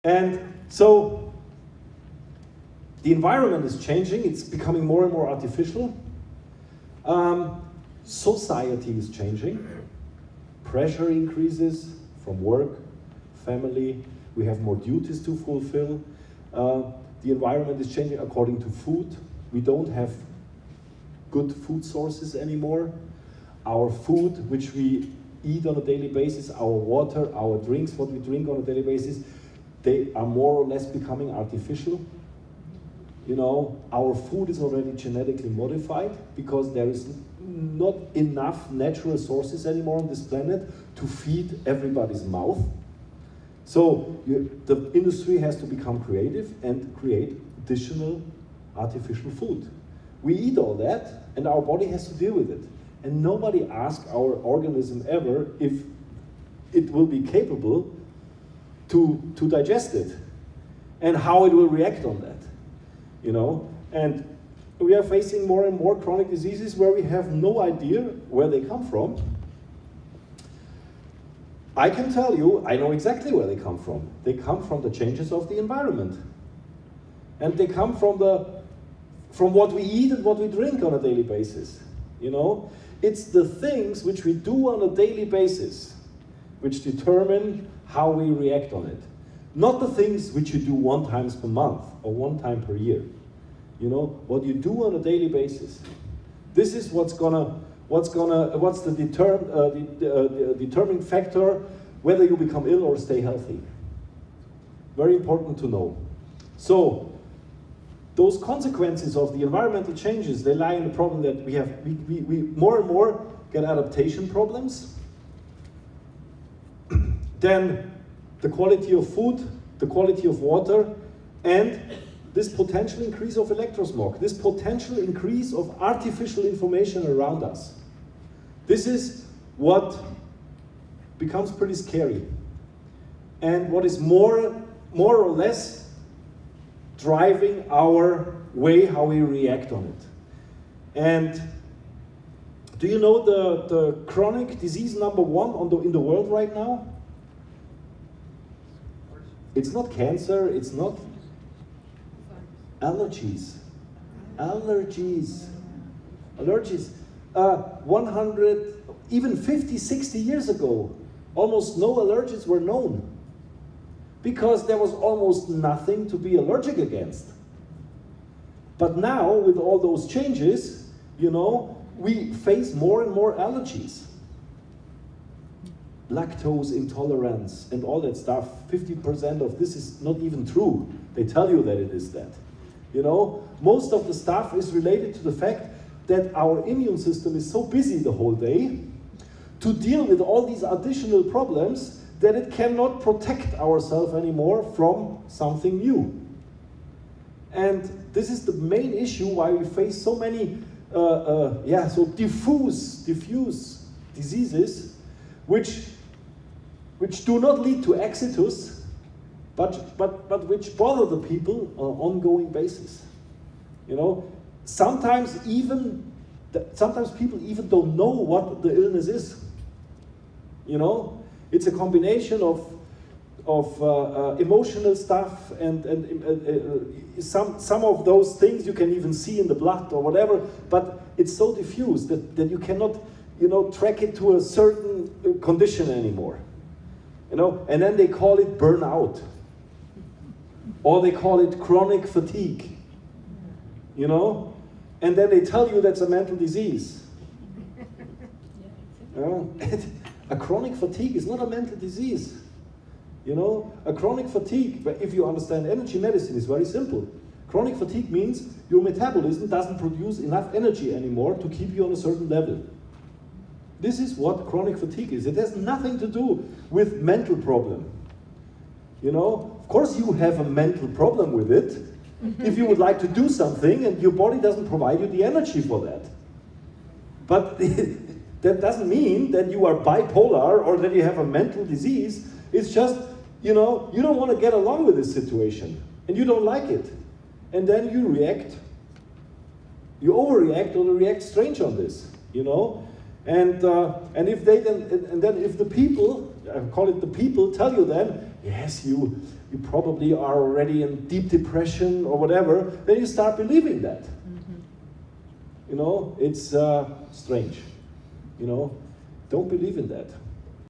And so the environment is changing, it's becoming more and more artificial. Society is changing. Pressure increases from work, family, we have more duties to fulfill. The environment is changing according to food. We don't have good food sources anymore. Our food, which we eat on a daily basis, our water, our drinks, what we drink on a daily basis, they are more or less becoming artificial. You know, our food is already genetically modified because there is not enough natural sources anymore on this planet to feed everybody's mouth. So the industry has to become creative and create additional artificial food. We eat all that and our body has to deal with it. And nobody asks our organism ever if it will be capable to digest it and how it will react on that. You know, and we are facing more and more chronic diseases where we have no idea where they come from. I can tell you, I know exactly where they come from. They come from the changes of the environment. And they come from what we eat and what we drink on a daily basis. You know, it's the things which we do on a daily basis which determine how we react on it. Not the things which you do one time per month or one time per year. You know, what you do on a daily basis. This is what's the determining factor whether you become ill or stay healthy. Very important to know. So, those consequences of the environmental changes, they lie in the problem that we more and more get adaptation problems. Then the quality of food, the quality of water, and this potential increase of electrosmog, this potential increase of artificial information around us. This is what becomes pretty scary. And what is more or less driving our way how we react on it. And do you know the chronic disease number one in the world right now? It's not cancer, it's not allergies. Allergies. 100, even 50, 60 years ago, almost no allergens were known. Because there was almost nothing to be allergic against. But now, with all those changes, you know, we face more and more allergies. Lactose intolerance and all that stuff, 50% of this is not even true. They tell you that it is that. You know, most of the stuff is related to the fact that our immune system is so busy the whole day to deal with all these additional problems that it cannot protect ourselves anymore from something new. And this is the main issue why we face so many so diffuse diseases which do not lead to exitus, but which bother the people on an ongoing basis. You know, sometimes people even don't know what the illness is. You know, it's a combination of emotional stuff and some of those things you can even see in the blood or whatever, but it's so diffuse that you cannot, you know, track it to a certain condition anymore. You know, and then they call it burnout, or they call it chronic fatigue. You know, and then they tell you that's a mental disease. You know? A chronic fatigue is not a mental disease. You know, a chronic fatigue, if you understand energy medicine, is very simple. Chronic fatigue means your metabolism doesn't produce enough energy anymore to keep you on a certain level. This is what chronic fatigue is. It has nothing to do with mental problem. You know, of course you have a mental problem with it if you would like to do something and your body doesn't provide you the energy for that. But that doesn't mean that you are bipolar or that you have a mental disease. It's just, you know, you don't want to get along with this situation and you don't like it. And then you react. You overreact or react strange on this, you know? And if they then if the people, I call it the people, tell you then, yes, you you probably are already in deep depression or whatever, then you start believing that. You know, it's strange. You know, don't believe in that.